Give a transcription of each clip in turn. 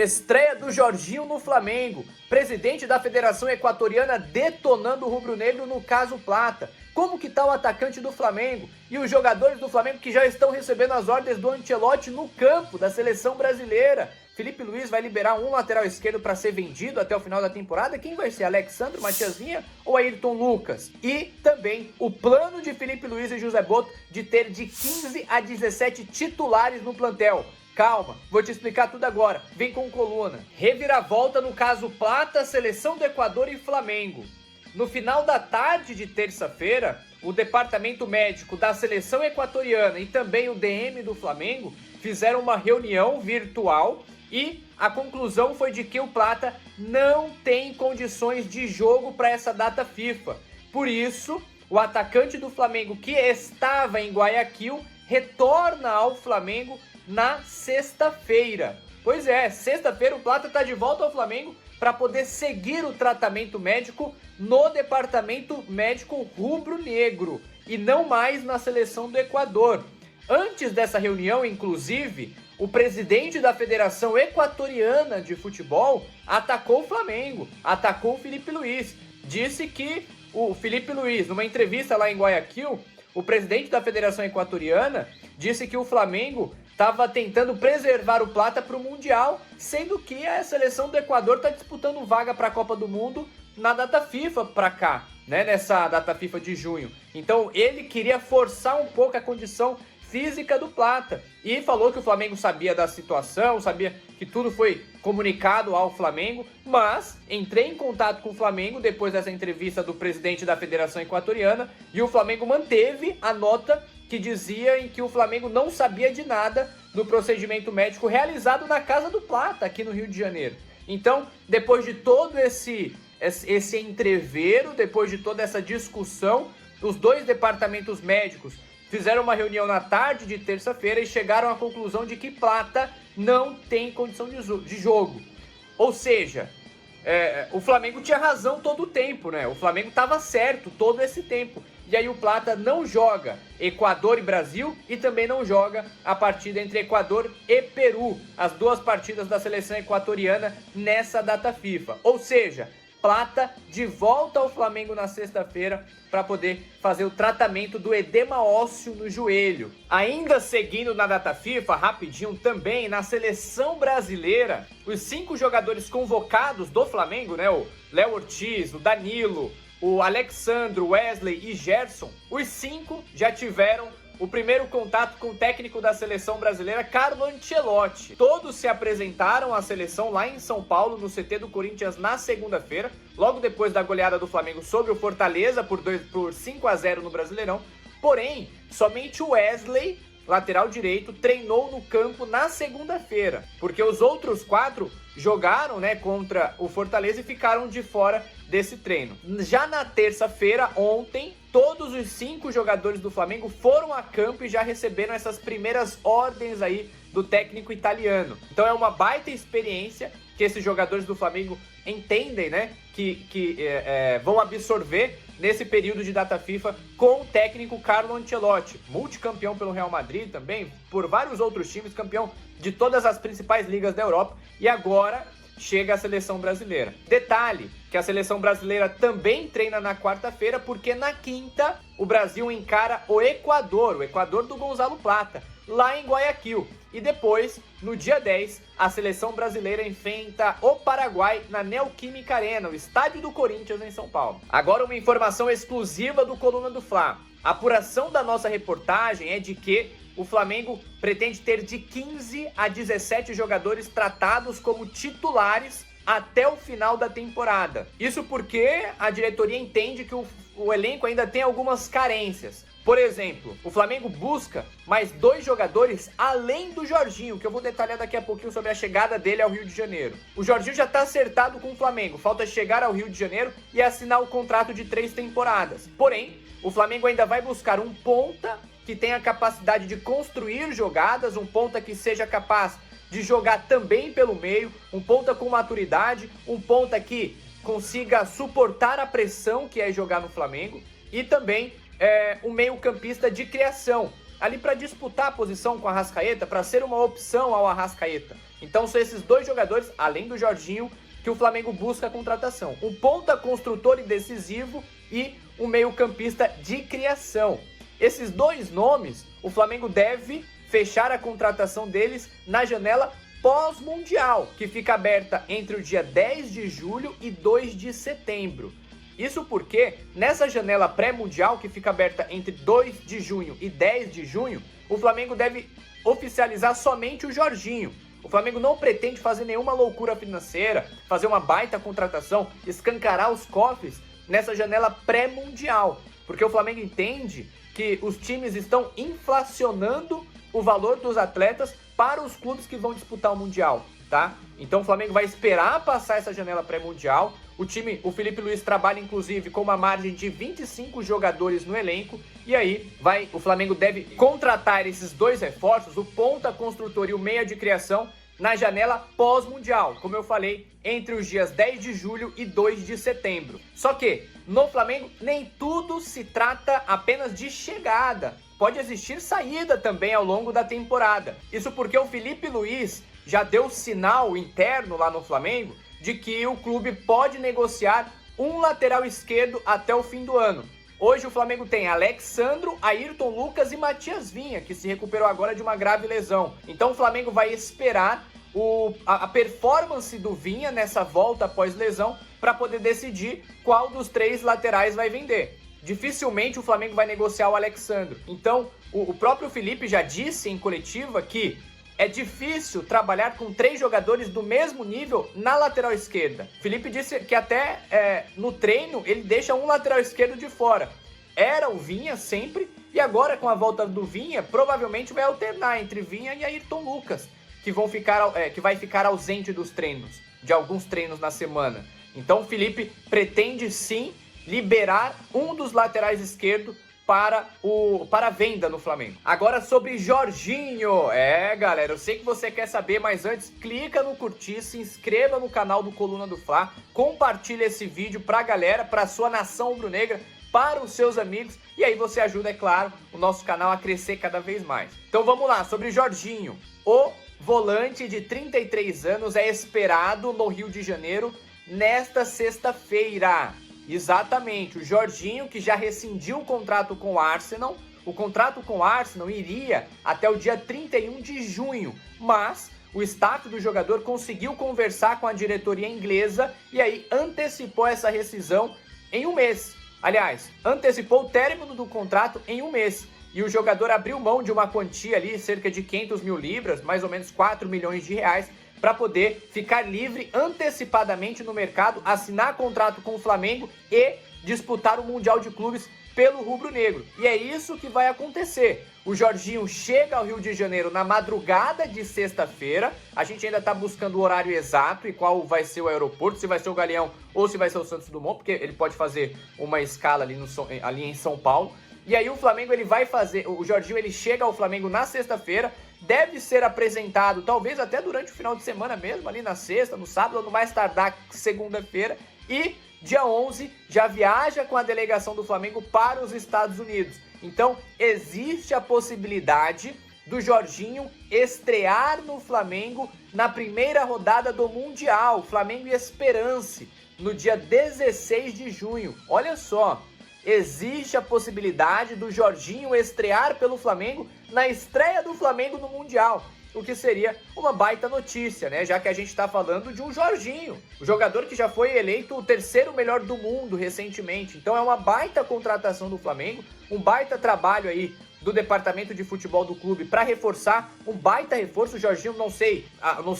Estreia do Jorginho no Flamengo. Presidente da Federação Equatoriana detonando o rubro-negro no caso Plata. Como que tá o atacante do Flamengo? E os jogadores do Flamengo que já estão recebendo as ordens do Ancelotti no campo da seleção brasileira. Felipe Luiz vai liberar um lateral esquerdo para ser vendido até o final da temporada. Quem vai ser? Alexandre, Matias Vinha ou Ayrton Lucas? E também o plano de Felipe Luiz e José Boto de ter de 15 a 17 titulares no plantel. Calma, vou te explicar tudo agora. Vem com coluna. Reviravolta no caso Plata, seleção do Equador e Flamengo. No final da tarde de terça-feira, o departamento médico da seleção equatoriana e também o DM do Flamengo fizeram uma reunião virtual e a conclusão foi de que o Plata não tem condições de jogo para essa data FIFA. Por isso, o atacante do Flamengo que estava em Guayaquil retorna ao Flamengo na sexta-feira. Pois é, sexta-feira o Plata está de volta ao Flamengo para poder seguir o tratamento médico no departamento médico rubro-negro e não mais na seleção do Equador. Antes dessa reunião, inclusive, o presidente da Federação Equatoriana de Futebol atacou o Flamengo, atacou o Felipe Luiz. Disse que o Felipe Luiz, numa entrevista lá em Guayaquil, o presidente da Federação Equatoriana disse que o Flamengo estava tentando preservar o Plata para o Mundial, sendo que a seleção do Equador está disputando vaga para a Copa do Mundo na data FIFA para cá, né? Nessa data FIFA de junho. Então ele queria forçar um pouco a condição física do Plata e falou que o Flamengo sabia da situação, sabia que tudo foi comunicado ao Flamengo, mas entrei em contato com o Flamengo depois dessa entrevista do presidente da Federação Equatoriana e o Flamengo manteve a nota que dizia em que o Flamengo não sabia de nada do procedimento médico realizado na casa do Plata, aqui no Rio de Janeiro. Então, depois de todo esse entrevero, depois de toda essa discussão, os dois departamentos médicos fizeram uma reunião na tarde de terça-feira e chegaram à conclusão de que Plata não tem condição de jogo. Ou seja, o Flamengo tinha razão todo o tempo, né? O Flamengo estava certo todo esse tempo. E aí o Plata não joga Equador e Brasil e também não joga a partida entre Equador e Peru, as duas partidas da seleção equatoriana nessa data FIFA. Ou seja, Plata de volta ao Flamengo na sexta-feira para poder fazer o tratamento do edema ósseo no joelho. Ainda seguindo na data FIFA, rapidinho também, na seleção brasileira, os 5 jogadores convocados do Flamengo, né, o Léo Ortiz, o Danilo, o Alexandro, Wesley e Gerson, os 5 já tiveram o primeiro contato com o técnico da seleção brasileira, Carlo Ancelotti. Todos se apresentaram à seleção lá em São Paulo, no CT do Corinthians, na segunda-feira, logo depois da goleada do Flamengo sobre o Fortaleza por 5-0 no Brasileirão. Porém, somente o Wesley, lateral direito, treinou no campo na segunda-feira, porque os outros 4 jogaram, né, contra o Fortaleza e ficaram de fora desse treino. Já na terça-feira, ontem, todos os 5 jogadores do Flamengo foram a campo e já receberam essas primeiras ordens aí do técnico italiano. Então é uma baita experiência que esses jogadores do Flamengo entendem, né, que vão absorver nesse período de data FIFA com o técnico Carlo Ancelotti, multicampeão pelo Real Madrid também, por vários outros times, campeão de todas as principais ligas da Europa, e agora chega a seleção brasileira. Detalhe, que a seleção brasileira também treina na quarta-feira, porque na quinta o Brasil encara o Equador do Gonzalo Plata, lá em Guayaquil. E depois, no dia 10, a seleção brasileira enfrenta o Paraguai na Neoquímica Arena, o estádio do Corinthians em São Paulo. Agora uma informação exclusiva do Coluna do Fla. A apuração da nossa reportagem é de que o Flamengo pretende ter de 15 a 17 jogadores tratados como titulares até o final da temporada. Isso porque a diretoria entende que o elenco ainda tem algumas carências. Por exemplo, o Flamengo busca mais 2 jogadores além do Jorginho, que eu vou detalhar daqui a pouquinho sobre a chegada dele ao Rio de Janeiro. O Jorginho já está acertado com o Flamengo, falta chegar ao Rio de Janeiro e assinar o contrato de 3 temporadas. Porém, o Flamengo ainda vai buscar um ponta que tenha capacidade de construir jogadas, um ponta que seja capaz de jogar também pelo meio, um ponta com maturidade, um ponta que consiga suportar a pressão que é jogar no Flamengo e também um meio-campista de criação, ali para disputar a posição com o Arrascaeta, para ser uma opção ao Arrascaeta. Então são esses dois jogadores, além do Jorginho, que o Flamengo busca a contratação. Um ponta construtor e decisivo e um meio-campista de criação. Esses dois nomes, o Flamengo deve fechar a contratação deles na janela pós-mundial, que fica aberta entre o dia 10 de julho e 2 de setembro. Isso porque nessa janela pré-mundial, que fica aberta entre 2 de junho e 10 de junho, o Flamengo deve oficializar somente o Jorginho. O Flamengo não pretende fazer nenhuma loucura financeira, fazer uma baita contratação, escancarar os cofres nessa janela pré-mundial, porque o Flamengo entende que os times estão inflacionando o valor dos atletas para os clubes que vão disputar o Mundial, tá? Então o Flamengo vai esperar passar essa janela pré-mundial. O Felipe Luiz trabalha inclusive com uma margem de 25 jogadores no elenco, e aí o Flamengo deve contratar esses dois reforços, o ponta construtor e o meia de criação, na janela pós-mundial, como eu falei, entre os dias 10 de julho e 2 de setembro. Só que no Flamengo nem tudo se trata apenas de chegada, pode existir saída também ao longo da temporada. Isso porque o Felipe Luiz já deu sinal interno lá no Flamengo de que o clube pode negociar um lateral esquerdo até o fim do ano. Hoje o Flamengo tem Alexandro, Ayrton Lucas e Matias Vinha, que se recuperou agora de uma grave lesão. Então o Flamengo vai esperar a performance do Vinha nessa volta após lesão para poder decidir qual dos três laterais vai vender. Dificilmente o Flamengo vai negociar o Alexandro. Então o próprio Felipe já disse em coletiva que é difícil trabalhar com 3 jogadores do mesmo nível na lateral esquerda. Felipe disse que até no treino ele deixa um lateral esquerdo de fora. Era o Vinha sempre, e agora com a volta do Vinha, provavelmente vai alternar entre Vinha e Ayrton Lucas, que vai ficar ausente dos treinos, de alguns treinos na semana. Então o Felipe pretende sim liberar um dos laterais esquerdos para a venda no Flamengo. Agora sobre Jorginho. Galera, eu sei que você quer saber, mas antes clica no curtir, se inscreva no canal do Coluna do Fla, compartilha esse vídeo pra galera, pra sua nação rubro-negra, para os seus amigos, e aí você ajuda, é claro, o nosso canal a crescer cada vez mais. Então vamos lá, sobre Jorginho. O volante de 33 anos é esperado no Rio de Janeiro nesta sexta-feira. Exatamente, o Jorginho, que já rescindiu o contrato com o Arsenal. O contrato com o Arsenal iria até o dia 31 de junho, mas o staff do jogador conseguiu conversar com a diretoria inglesa e aí antecipou essa rescisão em um mês. Aliás, antecipou o término do contrato em um mês. E o jogador abriu mão de uma quantia ali, cerca de 500 mil libras, mais ou menos 4 milhões de reais, para poder ficar livre antecipadamente no mercado, assinar contrato com o Flamengo e disputar o Mundial de Clubes pelo rubro-negro. E é isso que vai acontecer. O Jorginho chega ao Rio de Janeiro na madrugada de sexta-feira. A gente ainda está buscando o horário exato e qual vai ser o aeroporto, se vai ser o Galeão ou se vai ser o Santos Dumont, porque ele pode fazer uma escala ali em São Paulo. E aí o Flamengo o Jorginho ele chega ao Flamengo na sexta-feira, deve ser apresentado talvez até durante o final de semana mesmo, ali na sexta, no sábado, no mais tardar segunda-feira, e dia 11 já viaja com a delegação do Flamengo para os Estados Unidos. Então existe a possibilidade do Jorginho estrear no Flamengo na primeira rodada do Mundial, Flamengo e Esperance, no dia 16 de junho. Olha só, existe a possibilidade do Jorginho estrear pelo Flamengo na estreia do Flamengo no Mundial, o que seria uma baita notícia, né? Já que a gente está falando de um Jorginho, o jogador que já foi eleito o 3º melhor do mundo recentemente. Então é uma baita contratação do Flamengo, um baita trabalho aí do departamento de futebol do clube para reforçar, um baita reforço. O Jorginho, não sei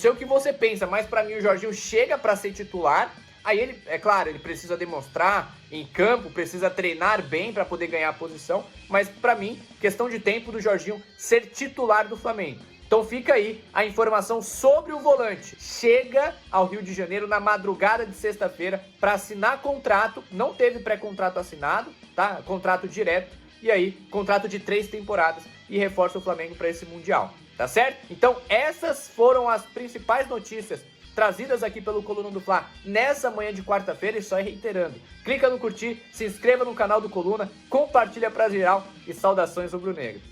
o que você pensa, mas para mim o Jorginho chega para ser titular. Aí ele, é claro, ele precisa demonstrar em campo, precisa treinar bem para poder ganhar a posição, mas para mim, questão de tempo do Jorginho ser titular do Flamengo. Então fica aí a informação sobre o volante. Chega ao Rio de Janeiro na madrugada de sexta-feira para assinar contrato, não teve pré-contrato assinado, tá? Contrato direto, e aí contrato de 3 temporadas e reforça o Flamengo para esse Mundial, tá certo? Então essas foram as principais notícias trazidas aqui pelo Coluna do Fla nessa manhã de quarta-feira, e só reiterando, clica no curtir, se inscreva no canal do Coluna, compartilha pra geral e saudações rubro-negro.